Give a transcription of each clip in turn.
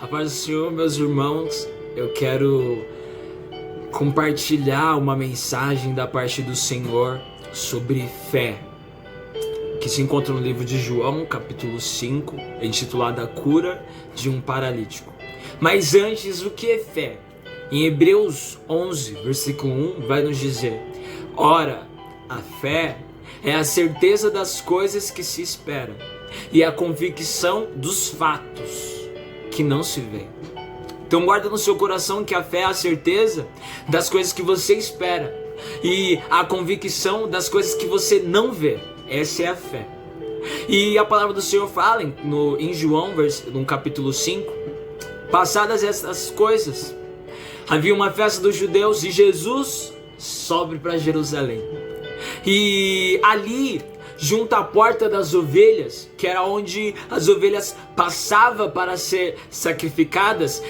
A paz do Senhor, meus irmãos, eu quero compartilhar uma mensagem da parte do Senhor sobre fé, que se encontra no livro de João, capítulo 5, intitulado A Cura de um Paralítico. Mas antes, o que é fé? Em Hebreus 11, versículo 1, vai nos dizer: ora, a fé é a certeza das coisas que se esperam e a convicção dos fatos que não se vê. Então guarda no seu coração que a fé é a certeza das coisas que você espera e a convicção das coisas que você não vê. Essa é a fé. E a palavra do Senhor fala em João, no capítulo 5, passadas essas coisas, havia uma festa dos judeus e Jesus sobe para Jerusalém. E ali, junto à porta das ovelhas, que era onde as ovelhas passavam para ser sacrificadas,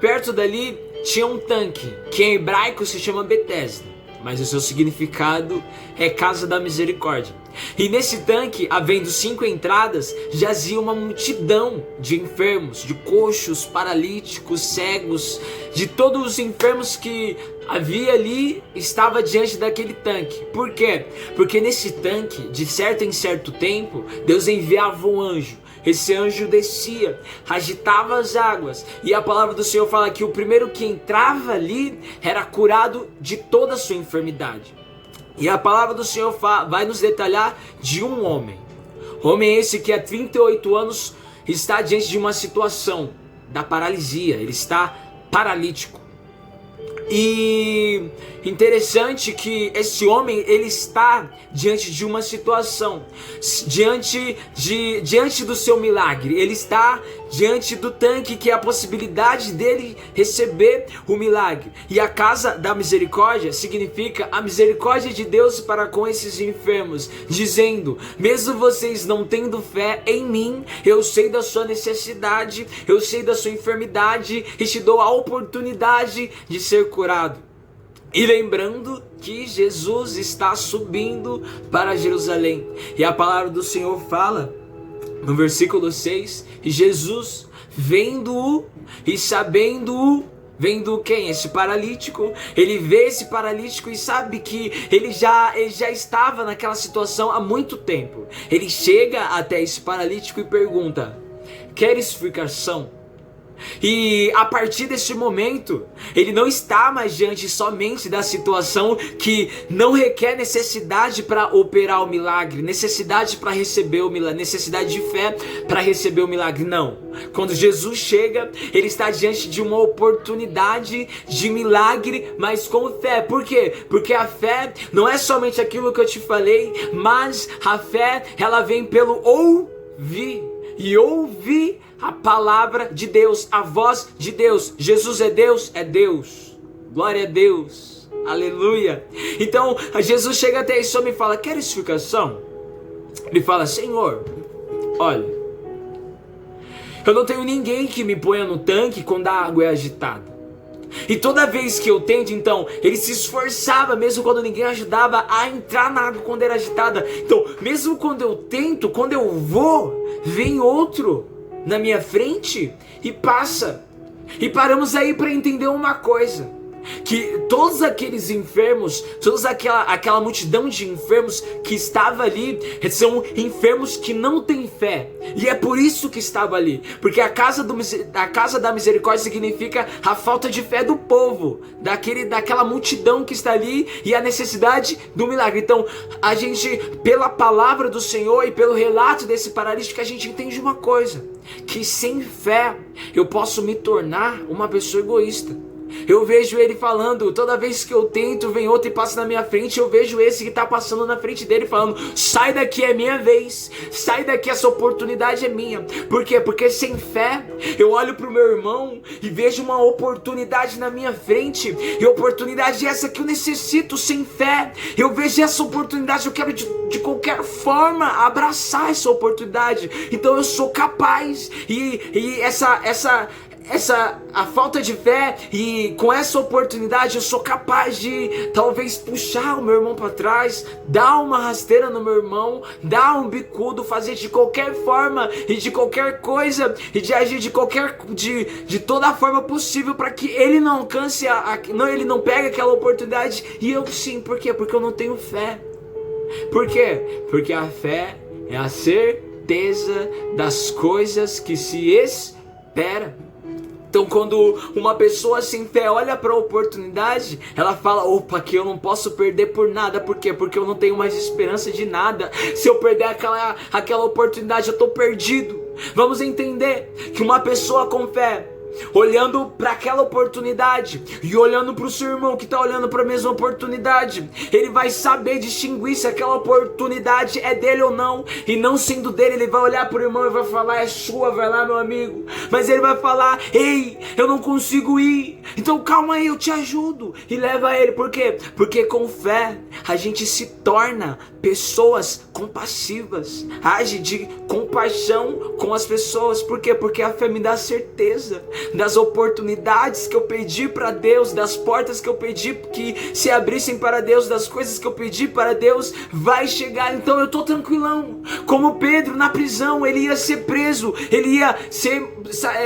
perto dali tinha um tanque, que em hebraico se chama Betesda, mas o seu significado é Casa da Misericórdia. E nesse tanque, havendo 5 entradas, jazia uma multidão de enfermos, de coxos, paralíticos, cegos, de todos os enfermos que havia ali, estava diante daquele tanque. Por quê? Porque nesse tanque, de certo em certo tempo, Deus enviava um anjo. Esse anjo descia, agitava as águas, e a palavra do Senhor fala que o primeiro que entrava ali era curado de toda a sua enfermidade. E a palavra do Senhor vai nos detalhar de um homem. Homem esse que há 38 anos está diante de uma situação da paralisia. Ele está paralítico. E interessante que esse homem, ele está diante de uma situação, diante do seu milagre. Ele está diante do tanque, que é a possibilidade dele receber o milagre. E a casa da misericórdia significa a misericórdia de Deus para com esses enfermos, dizendo: mesmo vocês não tendo fé em mim, eu sei da sua necessidade, eu sei da sua enfermidade e te dou a oportunidade de ser curado. E lembrando que Jesus está subindo para Jerusalém. E a palavra do Senhor fala no versículo 6, e Jesus, vendo-o e sabendo-o, vendo quem? Esse paralítico. Ele vê esse paralítico e sabe que ele já estava naquela situação há muito tempo. Ele chega até esse paralítico e pergunta: queres ficar são? E a partir desse momento, ele não está mais diante somente da situação que não requer necessidade para operar o milagre, necessidade para receber o milagre, necessidade de fé para receber o milagre. Não. Quando Jesus chega, ele está diante de uma oportunidade de milagre, mas com fé. Por quê? Porque a fé não é somente aquilo que eu te falei, mas a fé, ela vem pelo ouvir. E ouvir a palavra de Deus, a voz de Deus. Jesus é Deus? É Deus. Glória a Deus. Aleluia. Então, Jesus chega até esse homem e fala: queres ficar são? Ele fala: Senhor, olha, eu não tenho ninguém que me ponha no tanque quando a água é agitada. E toda vez que eu tento, então, ele se esforçava, mesmo quando ninguém ajudava, a entrar na água quando era agitada. Então, mesmo quando eu tento, quando eu vou, vem outro na minha frente e passa. E paramos aí para entender uma coisa: que todos aqueles enfermos, toda aquela multidão de enfermos que estava ali, são enfermos que não têm fé. E é por isso que estava ali, porque a casa da misericórdia significa a falta de fé do povo, daquela multidão que está ali, e a necessidade do milagre. Então, a gente, pela palavra do Senhor e pelo relato desse paralítico, a gente entende uma coisa: que sem fé eu posso me tornar uma pessoa egoísta. Eu vejo ele falando: toda vez que eu tento, vem outro e passa na minha frente. Eu vejo esse que está passando na frente dele falando: sai daqui, é minha vez, sai daqui, essa oportunidade é minha. Por quê? Porque sem fé, eu olho para o meu irmão e vejo uma oportunidade na minha frente, e oportunidade essa que eu necessito. Sem fé, eu vejo essa oportunidade, eu quero de qualquer forma abraçar essa oportunidade. Então eu sou capaz, e a falta de fé, e com essa oportunidade eu sou capaz de talvez puxar o meu irmão para trás, dar uma rasteira no meu irmão, dar um bicudo, fazer de qualquer forma e de qualquer coisa e de agir de toda a forma possível para que ele não alcance ele não pegue aquela oportunidade. E eu sim, por quê? Porque eu não tenho fé. Por quê? Porque a fé é a certeza das coisas que se espera. Então quando uma pessoa sem fé olha para a oportunidade, ela fala: opa, que eu não posso perder por nada. Por quê? Porque eu não tenho mais esperança de nada. Se eu perder aquela oportunidade, eu estou perdido. Vamos entender que uma pessoa com fé, olhando para aquela oportunidade e olhando para o seu irmão que está olhando para a mesma oportunidade, ele vai saber distinguir se aquela oportunidade é dele ou não. E não sendo dele, ele vai olhar para o irmão e vai falar: é sua, vai lá, meu amigo. Mas ele vai falar: ei, eu não consigo ir, então calma aí, eu te ajudo. E leva ele. Por quê? Porque com fé a gente se torna pessoas compassivas, age de compaixão com as pessoas. Por quê? Porque a fé me dá certeza das oportunidades que eu pedi para Deus, das portas que eu pedi que se abrissem para Deus, das coisas que eu pedi para Deus, vai chegar. Então eu tô tranquilão. Como Pedro na prisão, ele ia ser preso, ele ia ser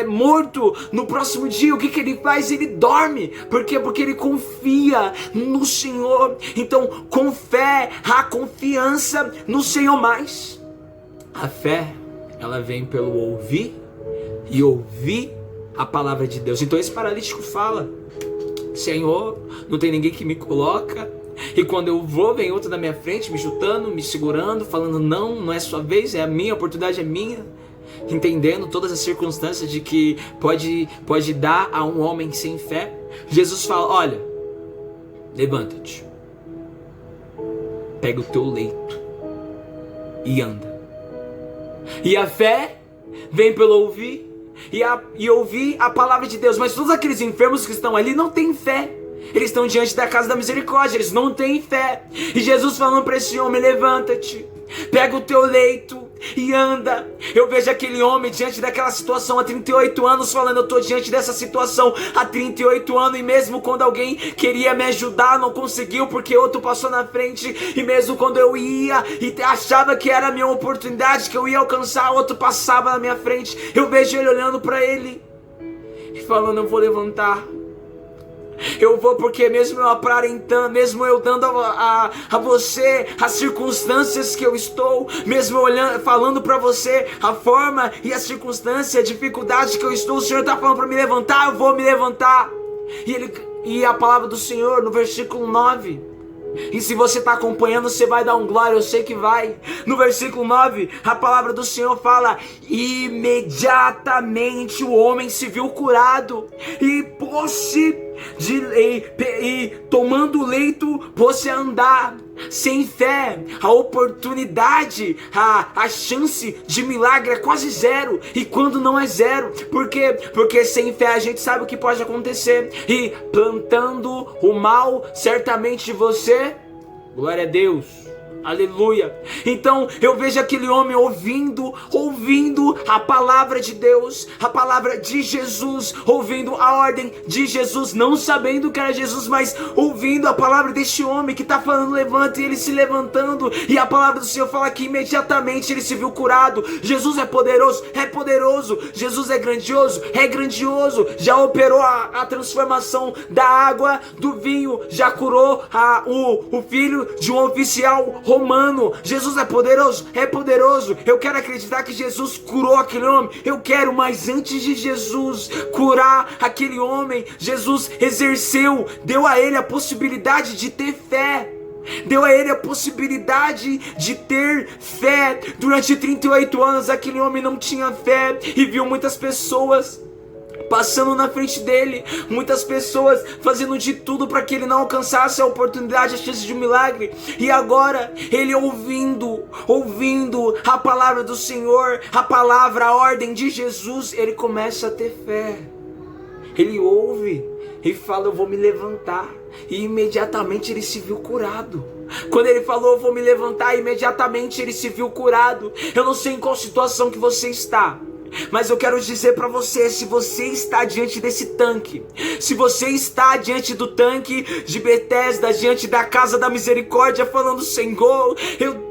morto no próximo dia. O que ele faz? Ele dorme. Por quê? Porque ele confia no Senhor. Então com fé, a confiança no Senhor. Mais a fé, ela vem pelo ouvir e ouvir a palavra de Deus. Então esse paralítico fala: Senhor, não tem ninguém que me coloca, e quando eu vou, vem outro na minha frente, me chutando, me segurando, falando: não é sua vez, é a minha, a oportunidade é minha. Entendendo todas as circunstâncias de que pode dar a um homem sem fé. Jesus fala: olha, levanta-te, pega o teu leito e anda. E a fé vem pelo ouvir e ouvir a palavra de Deus. Mas todos aqueles enfermos que estão ali não têm fé. Eles estão diante da casa da misericórdia, eles não têm fé. E Jesus falando para esse homem: levanta-te, pega o teu leito e anda. Eu vejo aquele homem diante daquela situação há 38 anos falando: eu estou diante dessa situação há 38 anos, e mesmo quando alguém queria me ajudar, não conseguiu porque outro passou na frente. E mesmo quando eu ia e achava que era a minha oportunidade, que eu ia alcançar, outro passava na minha frente. Eu vejo ele olhando para ele e falando: eu vou levantar. Eu vou, porque mesmo eu aparentando, mesmo eu dando a você as circunstâncias que eu estou, mesmo olhando, falando para você a forma e a circunstância, a dificuldade que eu estou, o Senhor está falando para me levantar, eu vou me levantar. E a palavra do Senhor no versículo 9, e se você está acompanhando, você vai dar um glória, eu sei que vai. No versículo 9, a palavra do Senhor fala: imediatamente o homem se viu curado e pôs-se tomando o leito, pôs-se a andar. Sem fé, a oportunidade, a chance de milagre é quase zero. E quando não é zero, por quê? Porque sem fé a gente sabe o que pode acontecer. E plantando o mal certamente de você, glória a Deus, aleluia. Então eu vejo aquele homem ouvindo a palavra de Deus, a palavra de Jesus, ouvindo a ordem de Jesus, não sabendo que era Jesus, mas ouvindo a palavra deste homem que está falando: levanta, e ele se levantando. E a palavra do Senhor fala que imediatamente ele se viu curado. Jesus é poderoso, é poderoso. Jesus é grandioso, é grandioso. Já operou a transformação da água do vinho, já curou o filho de um oficial romano. Jesus é poderoso, é poderoso. Eu quero acreditar que Jesus curou aquele homem. Eu quero, mas antes de Jesus curar aquele homem, Jesus exerceu, deu a ele a possibilidade de ter fé. Deu a ele a possibilidade de ter fé. Durante 38 anos aquele homem não tinha fé e viu muitas pessoas passando na frente dele, muitas pessoas fazendo de tudo para que ele não alcançasse a oportunidade, a chance de um milagre. E agora ele ouvindo a palavra do Senhor, a palavra, a ordem de Jesus, ele começa a ter fé. Ele ouve e fala: eu vou me levantar. E imediatamente ele se viu curado. Quando ele falou: eu vou me levantar, imediatamente ele se viu curado. Eu não sei em qual situação que você está. Mas eu quero dizer para você, se você está diante desse tanque, se você está diante do tanque de Betesda, diante da casa da misericórdia, falando: Senhor,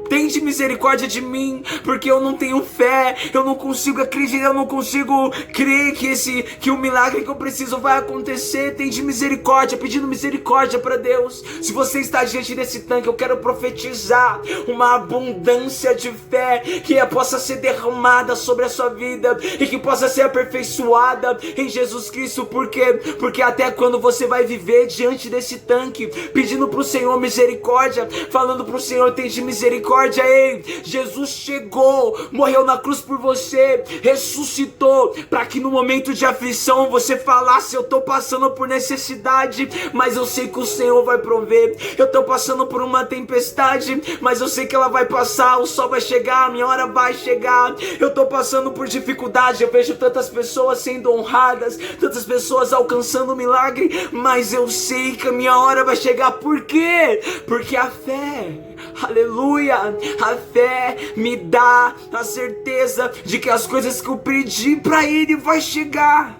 tende misericórdia de mim, porque eu não tenho fé, eu não consigo acreditar, eu não consigo crer que o milagre que eu preciso vai acontecer. Tende misericórdia, pedindo misericórdia para Deus. Se você está diante desse tanque, eu quero profetizar uma abundância de fé que possa ser derramada sobre a sua vida e que possa ser aperfeiçoada em Jesus Cristo. Por quê? Porque até quando você vai viver diante desse tanque, pedindo para o Senhor misericórdia, falando para o Senhor: tende misericórdia. Ei, Jesus chegou, morreu na cruz por você, ressuscitou, para que no momento de aflição você falasse: eu estou passando por necessidade, mas eu sei que o Senhor vai prover. Eu estou passando por uma tempestade, mas eu sei que ela vai passar, o sol vai chegar, a minha hora vai chegar. Eu estou passando por dificuldade, eu vejo tantas pessoas sendo honradas, tantas pessoas alcançando milagre, mas eu sei que a minha hora vai chegar. Por quê? Porque a fé, aleluia, a fé me dá a certeza de que as coisas que eu pedi para Ele vai chegar.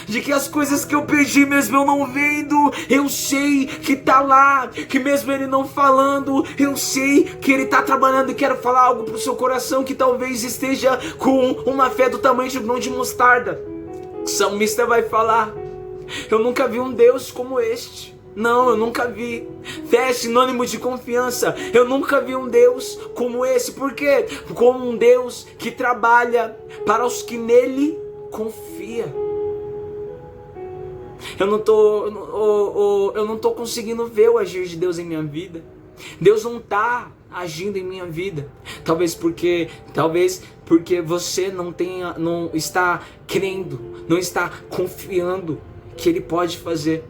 De que as coisas que eu pedi, mesmo eu não vendo, eu sei que tá lá. Que mesmo Ele não falando, eu sei que Ele tá trabalhando. E quero falar algo pro seu coração que talvez esteja com uma fé do tamanho de um grão de mostarda. O salmista vai falar: eu nunca vi um Deus como este. Não, eu nunca vi. Fé é sinônimo de confiança. Eu nunca vi um Deus como esse. Por quê? Como um Deus que trabalha para os que nele confiam. Eu não tô conseguindo ver o agir de Deus em minha vida. Deus não está agindo em minha vida. Talvez porque você não está crendo, não está confiando que Ele pode fazer.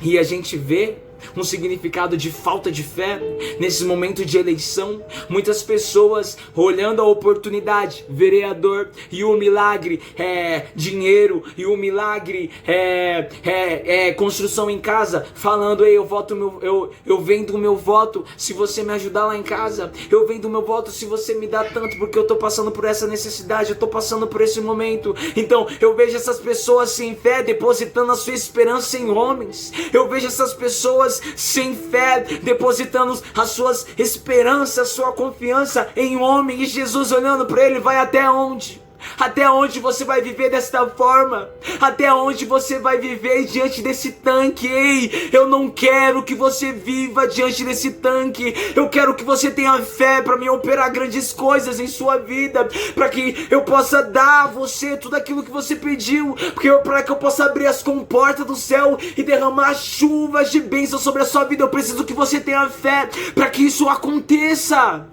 E a gente vê um significado de falta de fé nesse momento de eleição. Muitas pessoas olhando a oportunidade, vereador, e o milagre é dinheiro, e o milagre é construção em casa, falando: ei, eu vendo o meu voto se você me ajudar lá em casa, eu vendo o meu voto se você me dá tanto, porque eu tô passando por essa necessidade, eu tô passando por esse momento. Então eu vejo essas pessoas sem fé depositando a sua esperança em homens. Eu vejo essas pessoas sem fé depositando as suas esperanças, a sua confiança em homem. E Jesus olhando para ele: vai até onde? Até onde você vai viver desta forma? Até onde você vai viver diante desse tanque? Ei, eu não quero que você viva diante desse tanque. Eu quero que você tenha fé para me operar grandes coisas em sua vida, para que eu possa dar a você tudo aquilo que você pediu, para que eu possa abrir as comportas do céu e derramar chuvas de bênção sobre a sua vida. Eu preciso que você tenha fé para que isso aconteça.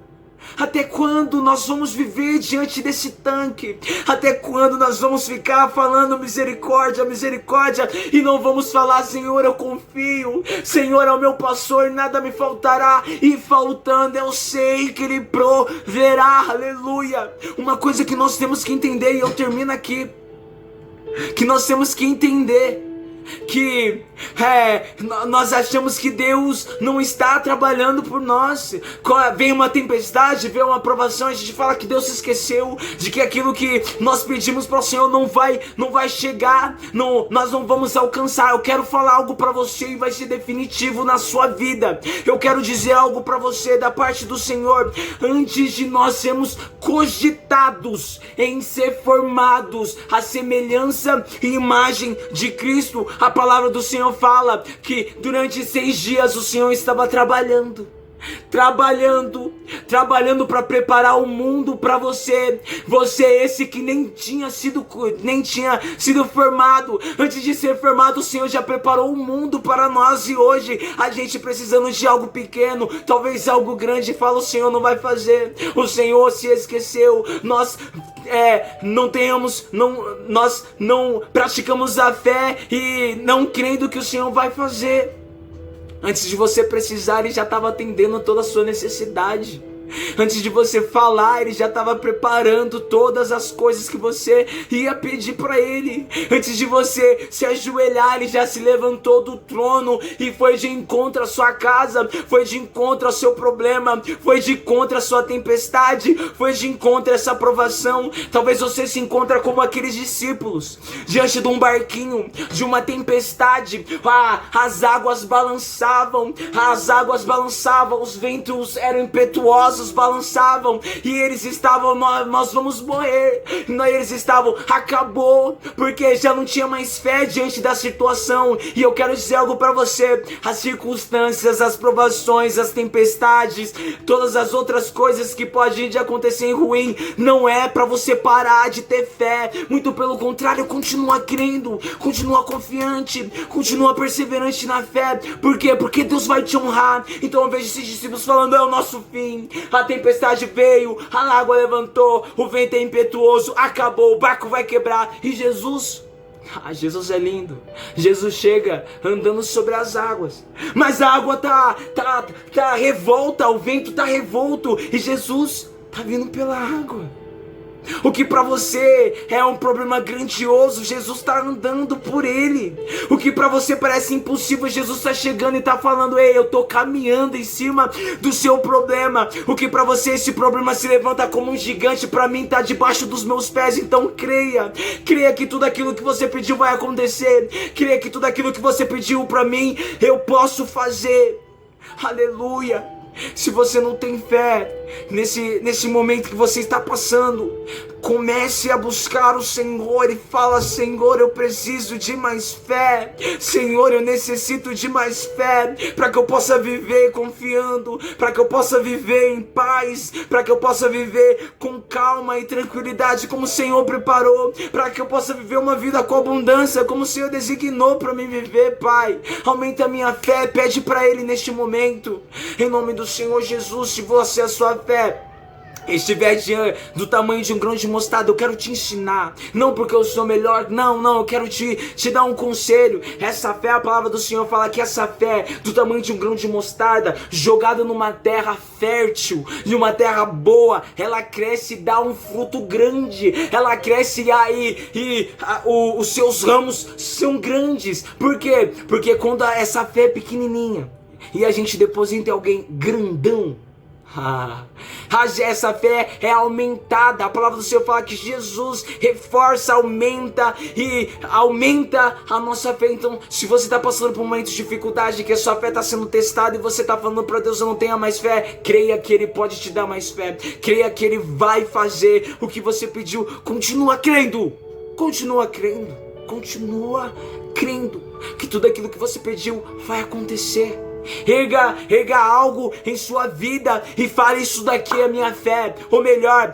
Até quando nós vamos viver diante desse tanque? Até quando nós vamos ficar falando misericórdia, misericórdia, e não vamos falar: Senhor, eu confio, Senhor é o meu pastor, nada me faltará, e faltando eu sei que Ele proverá, aleluia. Uma coisa que nós temos que entender, e eu termino aqui, que nós temos que entender que nós achamos que Deus não está trabalhando por nós. Vem uma tempestade, vem uma provação, a gente fala que Deus se esqueceu, de que aquilo que nós pedimos para o Senhor não vai chegar, nós não vamos alcançar. Eu quero falar algo para você e vai ser definitivo na sua vida. Eu quero dizer algo para você da parte do Senhor. Antes de nós sermos cogitados em ser formados à semelhança e imagem de Cristo, a palavra do Senhor fala que durante 6 dias o Senhor estava trabalhando para preparar o mundo para você. Você esse que nem tinha sido formado. Antes de ser formado, o Senhor já preparou o mundo para nós, e hoje a gente precisando de algo pequeno, talvez algo grande, fala: o Senhor não vai fazer, o Senhor se esqueceu. Nós não praticamos a fé e não crendo que o Senhor vai fazer. Antes de você precisar, Ele já estava atendendo toda a sua necessidade. Antes de você falar, Ele já estava preparando todas as coisas que você ia pedir para Ele. Antes de você se ajoelhar, Ele já se levantou do trono e foi de encontro à sua casa, foi de encontro ao seu problema, foi de encontro à sua tempestade, foi de encontro a essa provação. Talvez você se encontre como aqueles discípulos, diante de um barquinho, de uma tempestade. As águas balançavam, os ventos eram impetuosos, balançavam, e eles estavam, nós vamos morrer. Eles estavam, acabou, porque já não tinha mais fé diante da situação. E eu quero dizer algo para você: as circunstâncias, as provações, as tempestades, todas as outras coisas que podem acontecer em ruim, não é para você parar de ter fé. Muito pelo contrário, continua crendo, continua confiante, continua perseverante na fé. Por quê? Porque Deus vai te honrar. Então eu vejo esses discípulos falando: é o nosso fim. A tempestade veio, a água levantou, o vento é impetuoso, acabou, o barco vai quebrar. E Jesus é lindo. Jesus chega andando sobre as águas, mas a água tá revolta, o vento tá revolto, e Jesus tá vindo pela água. O que para você é um problema grandioso, Jesus está andando por ele. O que para você parece impossível, Jesus está chegando e está falando: ei, eu estou caminhando em cima do seu problema. O que para você esse problema se levanta como um gigante, para mim está debaixo dos meus pés. Então creia que tudo aquilo que você pediu vai acontecer. Creia que tudo aquilo que você pediu para mim, eu posso fazer. Aleluia. Se você não tem fé nesse momento que você está passando, comece a buscar o Senhor e fala: Senhor, eu preciso de mais fé. Senhor, eu necessito de mais fé para que eu possa viver confiando, para que eu possa viver em paz, para que eu possa viver com calma e tranquilidade como o Senhor preparou, para que eu possa viver uma vida com abundância como o Senhor designou para mim viver. Pai, aumenta a minha fé, pede para Ele neste momento, em nome do Senhor Jesus. Se você, a sua fé estiver do tamanho de um grão de mostarda, eu quero te ensinar, não porque eu sou melhor, não, eu quero te dar um conselho. Essa fé, a palavra do Senhor fala que essa fé do tamanho de um grão de mostarda, jogada numa terra fértil, numa terra boa, ela cresce e dá um fruto grande, ela cresce e os seus ramos são grandes. Por quê? Porque quando essa fé é pequenininha e a gente deposita em alguém grandão, essa fé é aumentada. A palavra do Senhor fala que Jesus reforça, aumenta a nossa fé. Então, se você está passando por momentos de dificuldade, que a sua fé está sendo testada e você está falando para Deus: eu não tenho mais fé, creia que Ele pode te dar mais fé, creia que Ele vai fazer o que você pediu. Continua crendo que tudo aquilo que você pediu vai acontecer. Erga algo em sua vida e fale: isso daqui é a minha fé. Ou melhor,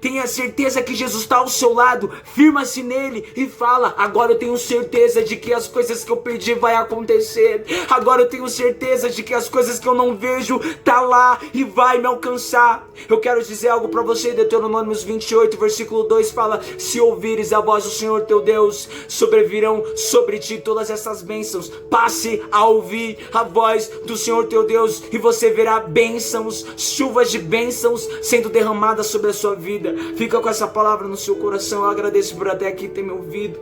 tenha certeza que Jesus está ao seu lado, firma-se nele e fala: agora eu tenho certeza de que as coisas que eu pedi vai acontecer. Agora eu tenho certeza de que as coisas que eu não vejo tá lá e vai me alcançar. Eu quero dizer algo para você. Deuteronômio 28, versículo 2 fala: se ouvires a voz do Senhor teu Deus, sobrevirão sobre ti todas essas bênçãos. Passe a ouvir a voz do Senhor teu Deus e você verá bênçãos, chuvas de bênçãos sendo derramadas sobre a sua vida. Fica com essa palavra no seu coração. Eu agradeço por até aqui ter me ouvido,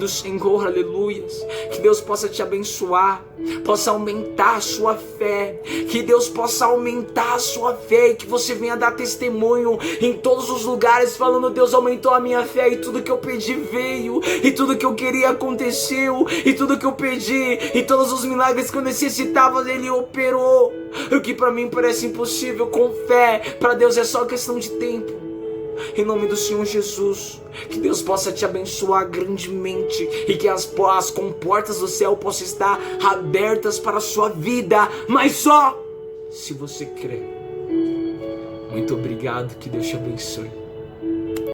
Senhor, aleluias. Que Deus possa te abençoar, possa aumentar a sua fé, que Deus possa aumentar a sua fé e que você venha dar testemunho em todos os lugares falando: Deus aumentou a minha fé e tudo que eu pedi veio, e tudo que eu queria aconteceu, e tudo que eu pedi, e todos os milagres que eu necessitava Ele operou. O que para mim parece impossível, com fé, para Deus é só questão de tempo. Em nome do Senhor Jesus, que Deus possa te abençoar grandemente e que as comportas do céu possam estar abertas para a sua vida, mas só se você crer. Muito obrigado, que Deus te abençoe.